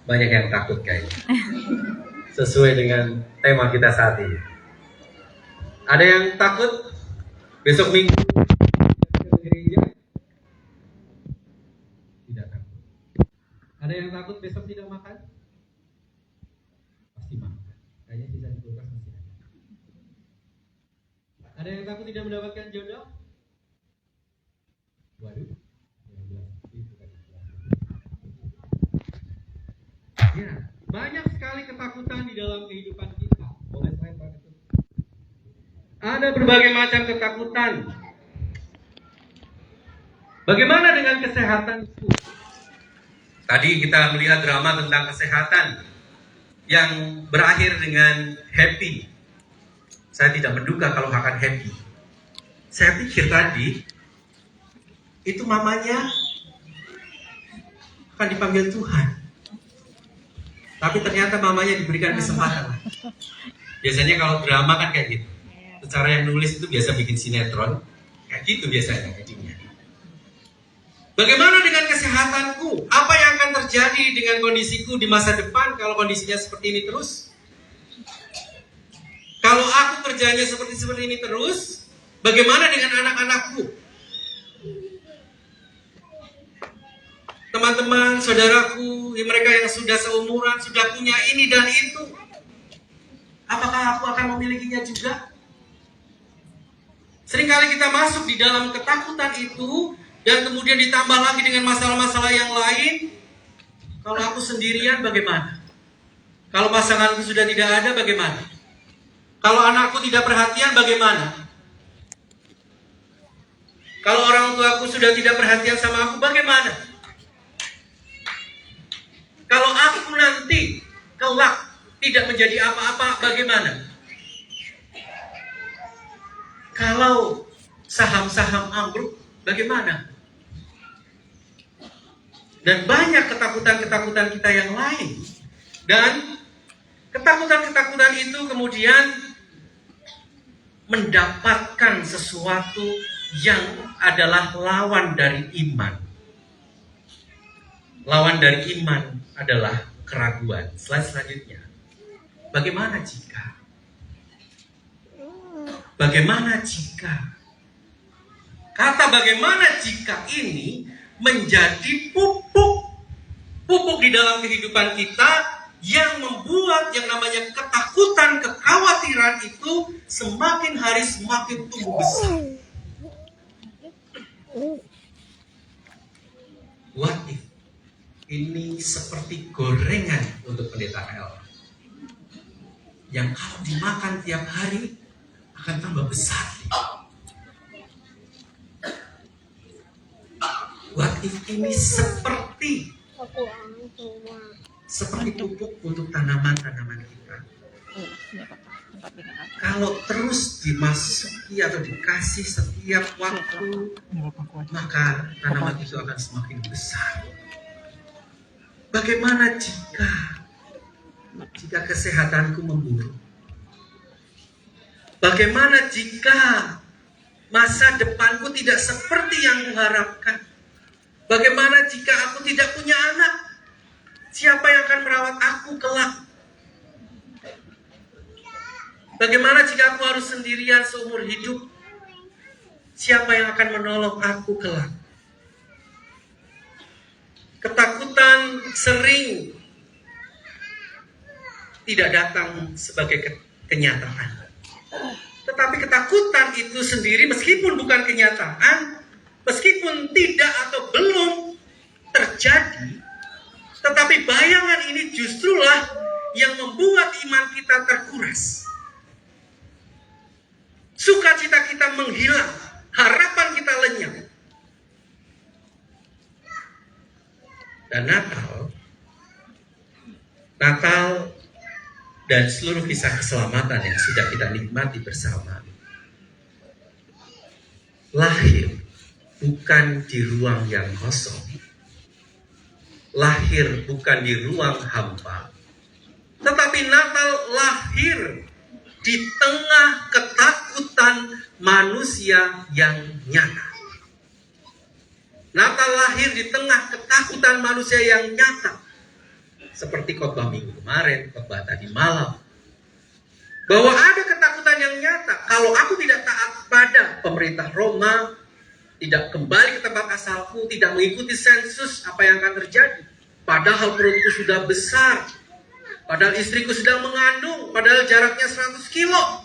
Banyak yang takut kayaknya. Sesuai dengan tema kita saat ini. Ada yang takut besok minggu ke gereja? Tidak takut. Ada yang takut besok tidak makan? Pasti makan. Kayaknya sisa di kulkas masih ada. Ada yang takut tidak mendapatkan jodoh? Waduh. Ya, banyak sekali ketakutan di dalam kehidupan kita. Boleh saya pakai itu? Ada berbagai macam ketakutan. Bagaimana dengan kesehatanku? Tadi kita melihat drama tentang kesehatan yang berakhir dengan happy. Saya tidak menduga kalau akan happy. Saya pikir tadi itu mamanya akan dipanggil Tuhan. Tapi ternyata mamanya diberikan kesempatan. Biasanya kalau drama kan kayak gitu. Secara yang nulis itu biasa bikin sinetron. Kayak gitu biasanya endingnya. Bagaimana dengan kesehatanku? Apa yang akan terjadi dengan kondisiku di masa depan kalau kondisinya seperti ini terus? Kalau aku kerjanya seperti ini terus, bagaimana dengan anak-anakku? Teman-teman, saudaraku, mereka yang sudah seumuran, sudah punya ini dan itu, apakah aku akan memilikinya juga? Seringkali kita masuk di dalam ketakutan itu, dan kemudian ditambah lagi dengan masalah-masalah yang lain. Kalau aku sendirian bagaimana? Kalau pasanganku sudah tidak ada bagaimana? Kalau anakku tidak perhatian bagaimana? Kalau orang tuaku sudah tidak perhatian sama aku bagaimana? Kalau aku nanti kelak tidak menjadi apa-apa, bagaimana? Kalau saham-saham ambruk, bagaimana? Dan banyak ketakutan-ketakutan kita yang lain. Dan ketakutan-ketakutan itu kemudian mendapatkan sesuatu yang adalah lawan dari iman. Lawan dari iman adalah keraguan. Slide selanjutnya. Bagaimana jika? Bagaimana jika? Kata bagaimana jika ini menjadi pupuk di dalam kehidupan kita yang membuat yang namanya ketakutan, kekhawatiran itu semakin hari semakin tumbuh besar. What if ini seperti gorengan untuk pendeta L yang kalau dimakan tiap hari akan tambah besar. What if ini seperti pupuk untuk tanaman-tanaman kita. Kalau terus dimasuki atau dikasih setiap waktu, maka tanaman itu akan semakin besar. Bagaimana jika kesehatanku memburuk? Bagaimana jika masa depanku tidak seperti yang kuharapkan? Bagaimana jika aku tidak punya anak? Siapa yang akan merawat aku kelak? Bagaimana jika aku harus sendirian seumur hidup? Siapa yang akan menolong aku kelak? Ketakutan sering tidak datang sebagai kenyataan. Tetapi ketakutan itu sendiri meskipun bukan kenyataan, meskipun tidak atau belum terjadi, tetapi bayangan ini justrulah yang membuat iman kita terkuras. Sukacita kita menghilang, harapan kita lenyap. Dan Natal dan seluruh kisah keselamatan yang sudah kita nikmati bersama lahir bukan di ruang yang kosong, lahir bukan di ruang hampa, tetapi Natal lahir di tengah ketakutan manusia yang nyata. Natal lahir di tengah ketakutan manusia yang nyata. seperti khotbah minggu kemarin, khotbah tadi malam, bahwa ada ketakutan yang nyata. Kalau aku tidak taat pada pemerintah Roma, tidak kembali ke tempat asalku, tidak mengikuti sensus, apa yang akan terjadi? Padahal perutku sudah besar, padahal istriku sedang mengandung, padahal jaraknya 100 kilo.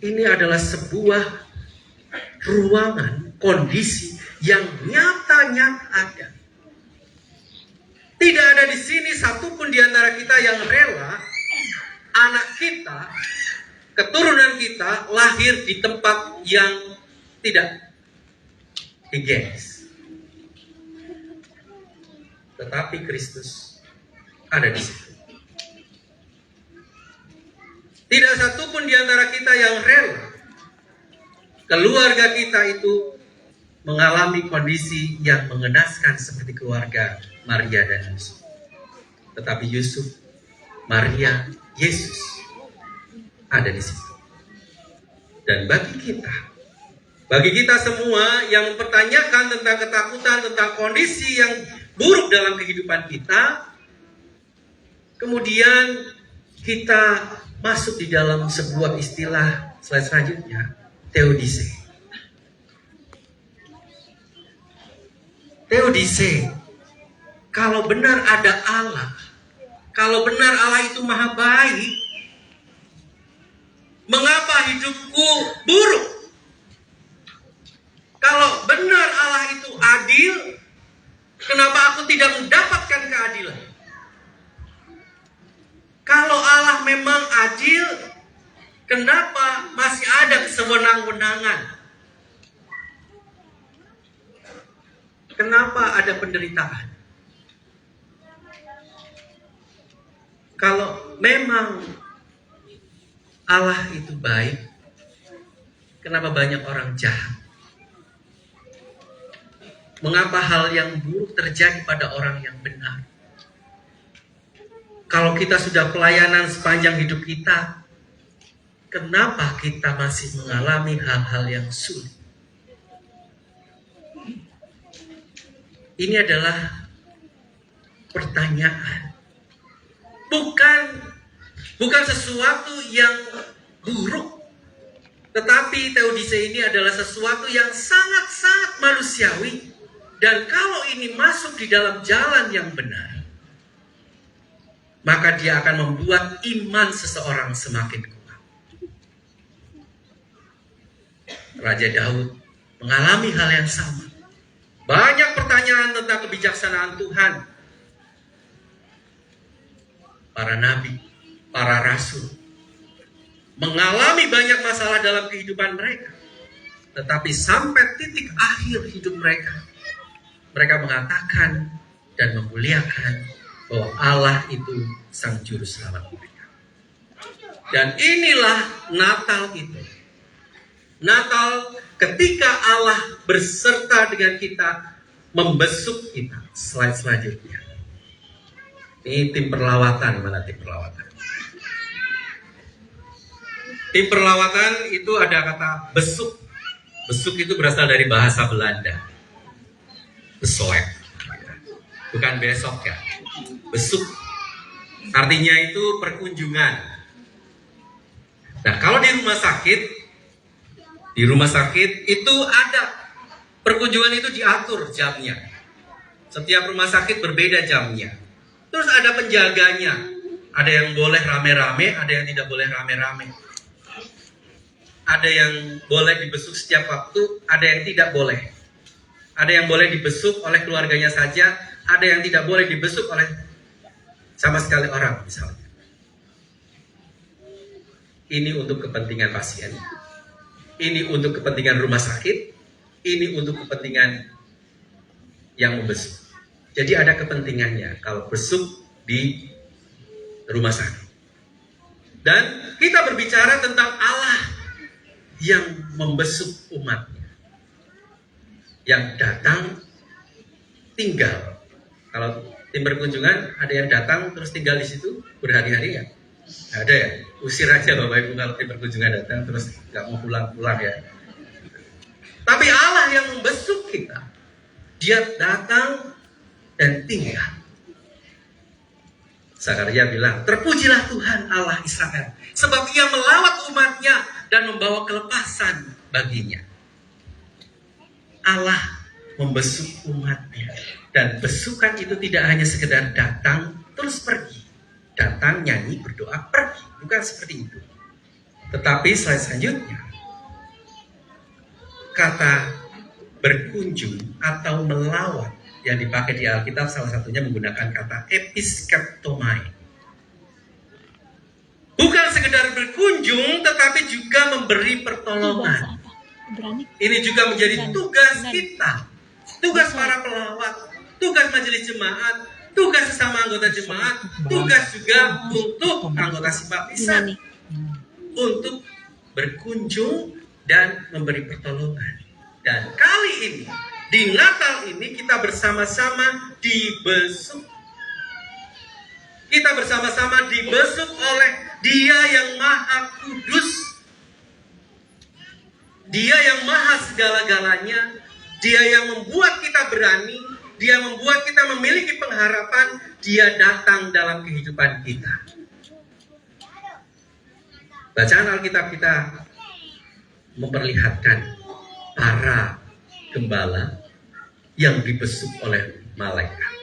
Ini adalah sebuah ruangan, kondisi yang nyata-nyata ada. Tidak ada di sini satupun di antara kita yang rela anak kita, keturunan kita lahir di tempat yang tidak higienis. Tetapi Kristus ada di situ. Tidak satupun di antara kita yang rela keluarga kita itu mengalami kondisi yang mengenaskan seperti keluarga Maria dan Yusuf. Tetapi Yusuf, Maria, Yesus ada di situ. Dan bagi kita semua yang mempertanyakan tentang ketakutan, tentang kondisi yang buruk dalam kehidupan kita, kemudian kita masuk di dalam sebuah istilah slide selanjutnya, Theodicee. Theodicee, kalau benar ada Allah, kalau benar Allah itu maha baik, mengapa hidupku buruk? Kalau benar Allah itu adil, kenapa aku tidak mendapatkan keadilan? Kalau Allah memang adil, kenapa masih ada kesewenang-wenangan? Kenapa ada penderitaan? Kalau memang Allah itu baik, kenapa banyak orang jahat? Mengapa hal yang buruk terjadi pada orang yang benar? Kalau kita sudah pelayanan sepanjang hidup kita, kenapa kita masih mengalami hal-hal yang sulit? Ini adalah pertanyaan. Bukan sesuatu yang buruk. Tetapi Theodicee ini adalah sesuatu yang sangat-sangat manusiawi. Dan kalau ini masuk di dalam jalan yang benar, maka dia akan membuat iman seseorang semakin kuat. Raja Daud mengalami hal yang sama. Banyak pertanyaan tentang kebijaksanaan Tuhan. Para nabi, para rasul mengalami banyak masalah dalam kehidupan mereka. Tetapi sampai titik akhir hidup mereka, mereka mengatakan dan memuliakan bahwa Allah itu sang juru selamat mereka. Dan inilah Natal itu. Natal ketika Allah berserta dengan kita, membesuk kita. Slide selanjutnya. Ini tim perlawatan, mana tim perlawatan? Tim perlawatan itu ada kata besuk. Besuk itu berasal dari bahasa Belanda. Besoek. Bukan besok ya. Besuk. Artinya itu perkunjungan. Nah, kalau di rumah sakit itu ada perkunjungan itu diatur jamnya. Setiap rumah sakit berbeda jamnya. Terus ada penjaganya. Ada yang boleh rame-rame, ada yang tidak boleh rame-rame. Ada yang boleh dibesuk setiap waktu, ada yang tidak boleh. Ada yang boleh dibesuk oleh keluarganya saja, ada yang tidak boleh dibesuk oleh sama sekali orang misalnya. Ini untuk kepentingan pasien. Ini untuk kepentingan rumah sakit, ini untuk kepentingan yang membesuk. Jadi ada kepentingannya kalau besuk di rumah sakit. Dan kita berbicara tentang Allah yang membesuk umatnya. Yang datang tinggal. Kalau tim berkunjungan ada yang datang terus tinggal di situ berhari-hari ya? Ada ya? Usir aja Bapak Ibu kalau tim berkunjungan datang terus nggak mau pulang-pulang ya. Tapi Allah yang membesuk kita Dia datang dan tinggal. Zakaria bilang, terpujilah Tuhan Allah Israel, sebab ia melawat umatnya dan membawa kelepasan baginya. Allah membesuk umatnya. Dan besukan itu tidak hanya sekedar datang, terus pergi. Datang, nyanyi, berdoa, pergi. Bukan seperti itu. Tetapi slide selanjutnya, kata berkunjung atau melawat yang dipakai di Alkitab salah satunya menggunakan kata episkeptomai. Bukan sekedar berkunjung, tetapi juga memberi pertolongan. Ini juga menjadi tugas kita, tugas para pelawak, tugas majelis jemaat, tugas sesama anggota jemaat, tugas juga untuk anggota simpatisan, untuk berkunjung dan memberi pertolongan. Dan kali ini, di Natal ini kita bersama-sama dibesuk. Kita bersama-sama dibesuk oleh Dia yang Maha Kudus. Dia yang Maha segala-galanya. Dia yang membuat kita berani. Dia membuat kita memiliki pengharapan. Dia datang dalam kehidupan kita. Bacaan Alkitab kita memperlihatkan para gembala yang dibesuk oleh malaikat.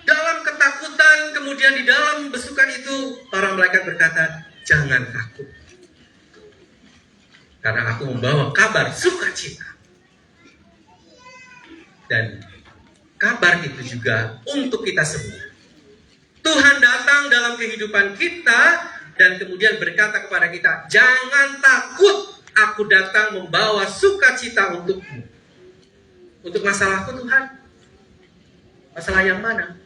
Dalam ketakutan, kemudian di dalam besukan itu, para malaikat berkata, jangan takut. Karena aku membawa kabar sukacita. Dan kabar itu juga untuk kita semua. Tuhan datang dalam kehidupan kita, dan kemudian berkata kepada kita, jangan takut. Aku datang membawa sukacita untukmu. Untuk masalahku Tuhan. Masalah yang mana?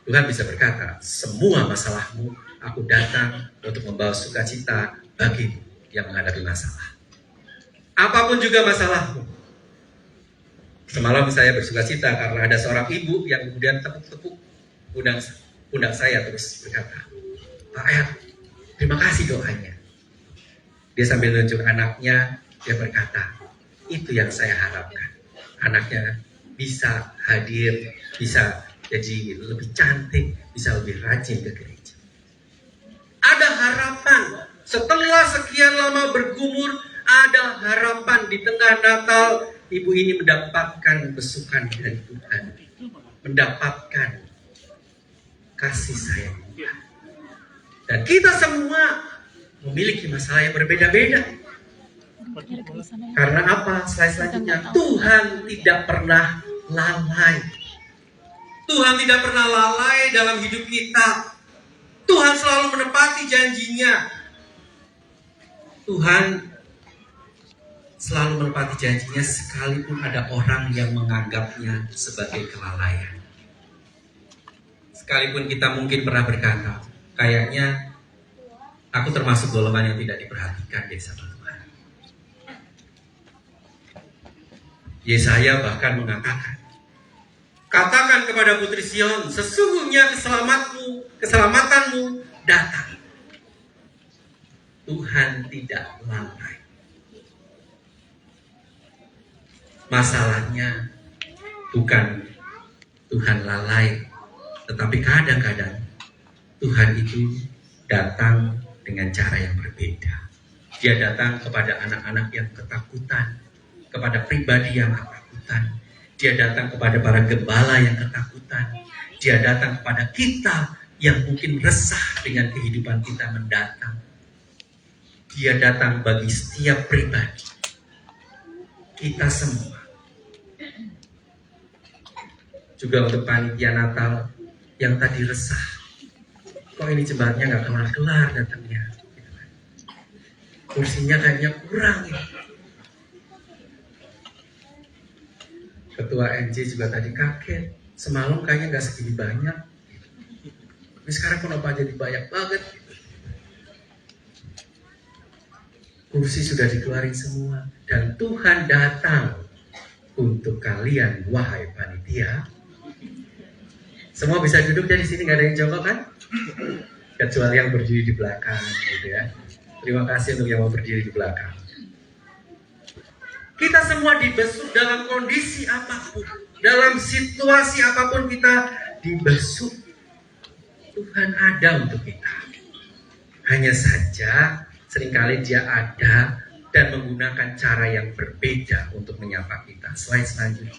Tuhan bisa berkata, semua masalahmu aku datang untuk membawa sukacita bagimu yang menghadapi masalah. Apapun juga masalahmu. Semalam saya bersukacita karena ada seorang ibu yang kemudian tepuk-tepuk pundak saya terus berkata, Pak Ed, terima kasih doanya. Dia sambil nunjuk anaknya, dia berkata, itu yang saya harapkan. Anaknya bisa hadir, bisa jadi lebih cantik, bisa lebih rajin ke gereja. Ada harapan. Setelah sekian lama bergumur, ada harapan di tengah Natal. Ibu ini mendapatkan besukan dari Tuhan. Mendapatkan kasih sayang Tuhan. Dan kita semua memiliki masalah yang berbeda-beda. Karena apa? Slide selanjutnya, Tuhan tidak pernah lalai. Tuhan tidak pernah lalai dalam hidup kita. Tuhan selalu menepati janjinya. Tuhan selalu menepati janjinya sekalipun ada orang yang menganggapnya sebagai kelalaian. Sekalipun kita mungkin pernah berkata, kayaknya aku termasuk golongan yang tidak diperhatikan deh sama Tuhan. Yesaya bahkan mengatakan, katakan kepada putri Sion, sesungguhnya keselamatanmu datang. Tuhan tidak lalai. Masalahnya bukan Tuhan lalai, tetapi kadang-kadang Tuhan itu datang dengan cara yang berbeda. Dia datang kepada anak-anak yang ketakutan, kepada pribadi yang ketakutan. Dia datang kepada para gembala yang ketakutan. Dia datang kepada kita yang mungkin resah dengan kehidupan kita mendatang. Dia datang bagi setiap pribadi. Kita semua. Juga untuk panitia Natal yang tadi resah. Kok ini jemaatnya nggak kelar-kelar datangnya. Kursinya kayaknya kurang ya. Ketua NJ juga tadi kaget. Semalam kayaknya nggak segini banyak. Tapi sekarang kenapa jadi banyak banget? Kursi sudah dikeluarin semua. Dan Tuhan datang untuk kalian, wahai panitia. Semua bisa duduk ya di sini, nggak ada yang jongkok kan? Kecuali yang berdiri di belakang, gitu ya. Terima kasih untuk yang mau berdiri di belakang. Kita semua dibesuk dalam kondisi apapun, dalam situasi apapun kita dibesuk. Tuhan ada untuk kita. Hanya saja seringkali Dia ada dan menggunakan cara yang berbeda untuk menyapa kita. Slide selanjutnya.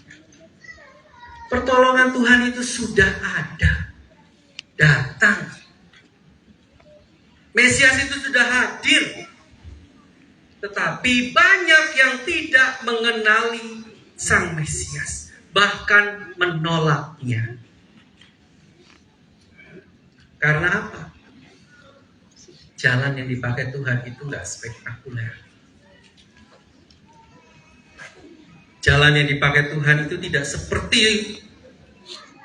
Pertolongan Tuhan itu sudah ada, datang. Mesias itu sudah hadir. Tetapi banyak yang tidak mengenali Sang Mesias, bahkan menolaknya. Karena apa? Jalan yang dipakai Tuhan itu nggak spektakuler. Jalan yang dipakai Tuhan itu tidak seperti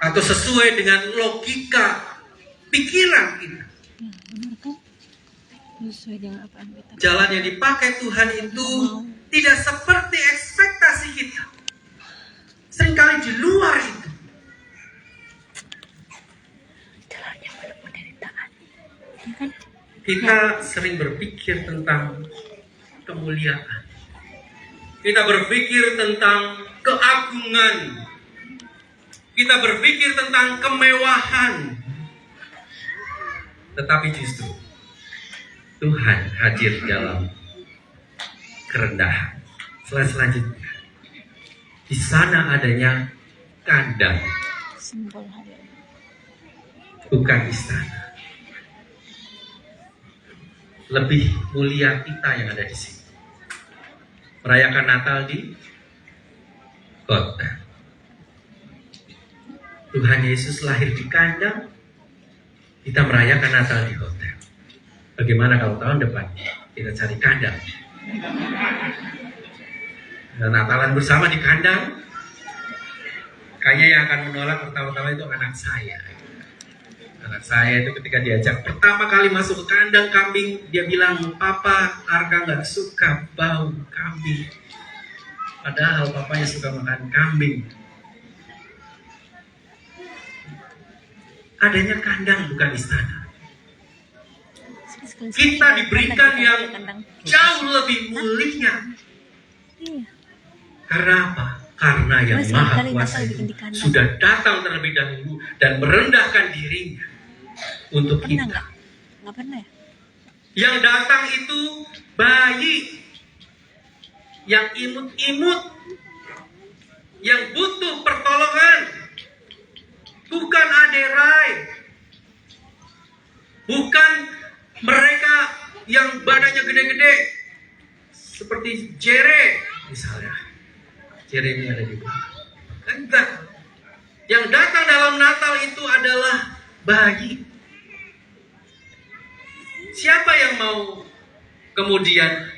atau sesuai dengan logika pikiran kita. Jalan yang dipakai Tuhan itu tidak seperti ekspektasi kita. Seringkali di luar itu. Kita sering berpikir tentang kemuliaan. Kita berpikir tentang keagungan. Kita berpikir tentang kemewahan. Tetapi justru Tuhan hadir dalam kerendahan. Selanjutnya, di sana adanya kandang, bukan istana. Lebih mulia kita yang ada di sini. Merayakan Natal di kota. Tuhan Yesus lahir di kandang, kita merayakan Natal di hotel. Bagaimana kalau tahun depan kita cari kandang? Dan Natalan bersama di kandang. Kayaknya yang akan menolak pertama-tama itu anak saya. Anak saya itu ketika diajak pertama kali masuk ke kandang kambing, dia bilang, "Papa, Arka nggak suka bau kambing." Padahal papanya suka makan kambing. Adanya kandang bukan istana. Kita diberikan yang jauh lebih mulia. Karena apa? Karena yang Maha Kuasa itu sudah datang terlebih dahulu dan merendahkan dirinya untuk kita. Nggak pernah ya? Yang datang itu bayi yang imut-imut, yang butuh pertolongan, bukan aderai, bukan mereka yang badannya gede-gede seperti Jere misalnya. Jere ini ada di bawah. Enggak. Yang datang dalam Natal itu adalah bayi. Siapa yang mau kemudian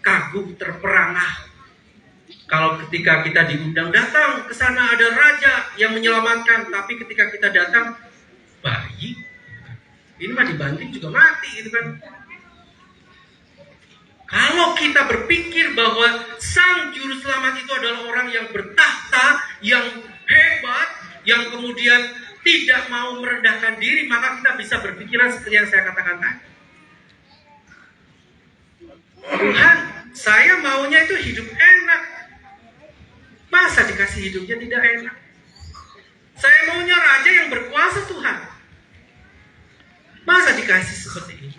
kagum terperangah kalau ketika kita diundang datang ke sana ada raja yang menyelamatkan, tapi ketika kita datang bayi, ini mah dibanting juga mati gitu kan. Kalau kita berpikir bahwa Sang Juru Selamat itu adalah orang yang bertahta, yang hebat, yang kemudian tidak mau merendahkan diri, maka kita bisa berpikiran seperti yang saya katakan tadi. Tuhan, saya maunya itu hidup enak. Masa dikasih hidupnya tidak enak? Saya maunya raja yang berkuasa, Tuhan. Masa dikasih seperti ini?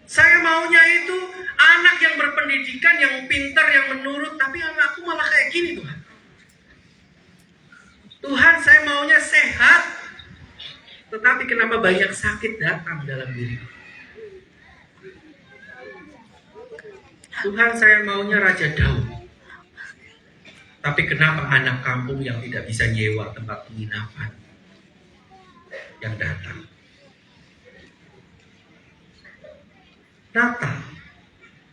Saya maunya itu anak yang berpendidikan, yang pintar, yang menurut, tapi anakku malah kayak gini, Tuhan. Tuhan, saya maunya sehat, tetapi kenapa banyak sakit datang dalam diri? Tuhan, saya maunya Raja Daud, tapi kenapa anak kampung yang tidak bisa nyewa tempat penginapan yang datang? Natal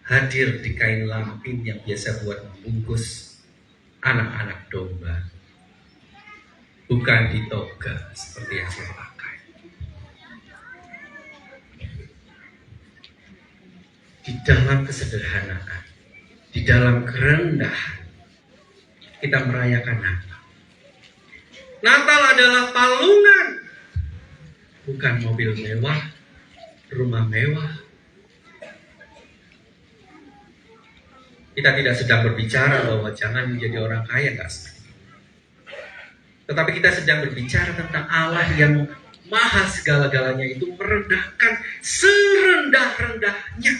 hadir di kain lampin yang biasa buat membungkus anak-anak domba, bukan di toga seperti yang saya pakai. Di dalam kesederhanaan, di dalam kerendahan, kita merayakan Natal. Natal adalah palungan, bukan mobil mewah, rumah mewah. Kita tidak sedang berbicara bahwa jangan menjadi orang kaya, enggak seperti itu. Tetapi kita sedang berbicara tentang Allah yang maha segala-galanya itu merendahkan serendah-rendahnya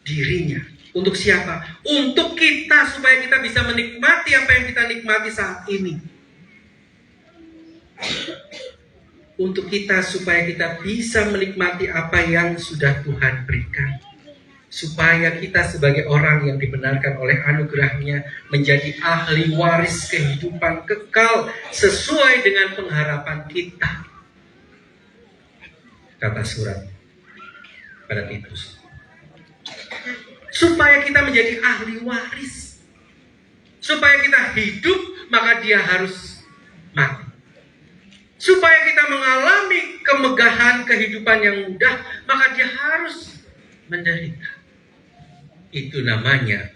dirinya. Untuk siapa? Untuk kita, supaya kita bisa menikmati apa yang kita nikmati saat ini. Untuk kita, supaya kita bisa menikmati apa yang sudah Tuhan berikan. Supaya kita sebagai orang yang dibenarkan oleh anugerahnya menjadi ahli waris kehidupan kekal sesuai dengan pengharapan kita. Kata surat pada Titus. Supaya kita menjadi ahli waris. Supaya kita hidup, maka dia harus mati. Supaya kita mengalami kemegahan kehidupan yang mudah, maka dia harus menderita. Itu namanya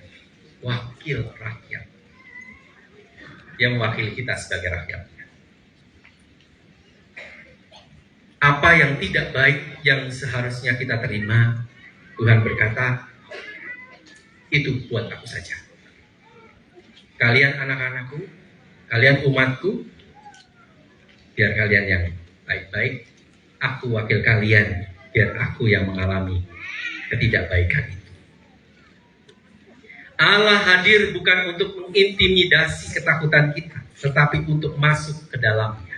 wakil rakyat. Yang mewakili kita sebagai rakyatnya. Apa yang tidak baik yang seharusnya kita terima, Tuhan berkata, itu buat aku saja. Kalian anak-anakku, kalian umatku, biar kalian yang baik-baik, aku wakil kalian, biar aku yang mengalami ketidakbaikan itu. Allah hadir bukan untuk mengintimidasi ketakutan kita, tetapi untuk masuk ke dalamnya.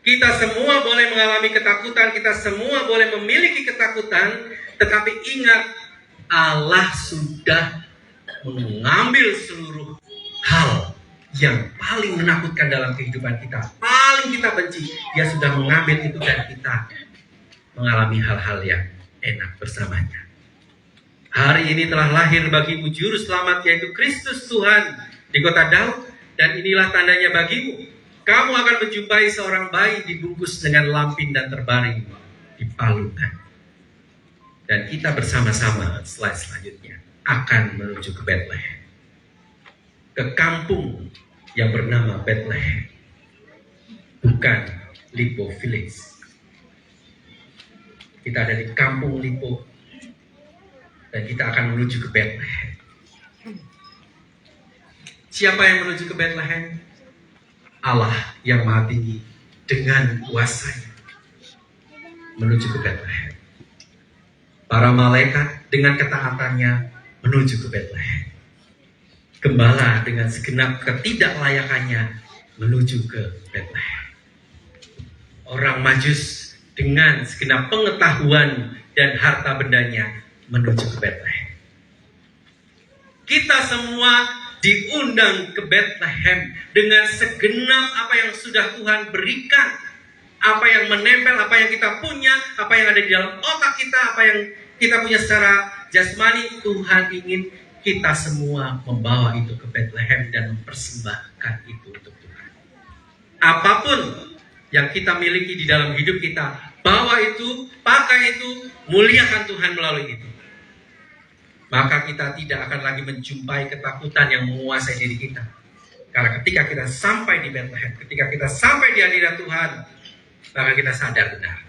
Kita semua boleh mengalami ketakutan, kita semua boleh memiliki ketakutan, tetapi ingat, Allah sudah mengambil seluruh hal yang paling menakutkan dalam kehidupan kita, paling kita benci. Dia sudah mengambil itu dan kita mengalami hal-hal yang enak bersamanya. Hari ini telah lahir bagimu juru selamat, yaitu Kristus Tuhan di kota Daud, dan inilah tandanya bagimu. Kamu akan menjumpai seorang bayi dibungkus dengan lampin dan terbaring di palungan. Dan kita bersama-sama slide selanjutnya akan menuju ke Bethlehem, ke kampung yang bernama Bethlehem, bukan Lipo Village. Kita ada di kampung Lipo, dan kita akan menuju ke Bethlehem. Siapa yang menuju ke Bethlehem? Allah yang Maha Tinggi dengan kuasanya menuju ke Bethlehem. Para malaikat dengan ketaatannya menuju ke Bethlehem. Gembala dengan segenap ketidaklayakannya menuju ke Bethlehem. Orang Majus dengan segenap pengetahuan dan harta bendanya menuju ke Bethlehem. Kita semua diundang ke Bethlehem dengan segenap apa yang sudah Tuhan berikan, apa yang menempel, apa yang kita punya, apa yang ada di dalam otak kita, apa yang kita punya secara jasmani. Tuhan ingin kita semua membawa itu ke Bethlehem dan mempersembahkan itu untuk Tuhan. Apapun yang kita miliki di dalam hidup kita, bawa itu, pakai itu, muliakan Tuhan melalui itu. Maka kita tidak akan lagi menjumpai ketakutan yang menguasai diri kita. Karena ketika kita sampai di Bethlehem, ketika kita sampai di hadirat Tuhan, maka kita sadar benar,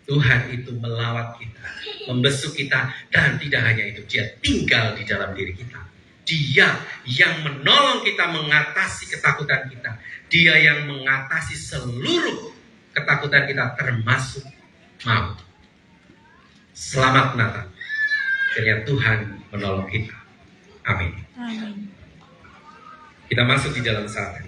Tuhan itu melawat kita, membesuk kita, dan tidak hanya itu, Dia tinggal di dalam diri kita. Dia yang menolong kita mengatasi ketakutan kita. Dia yang mengatasi seluruh ketakutan kita, termasuk maut. Selamat Natal. Kiranya Tuhan menolong kita. Amin. Kita masuk di dalam saat ini.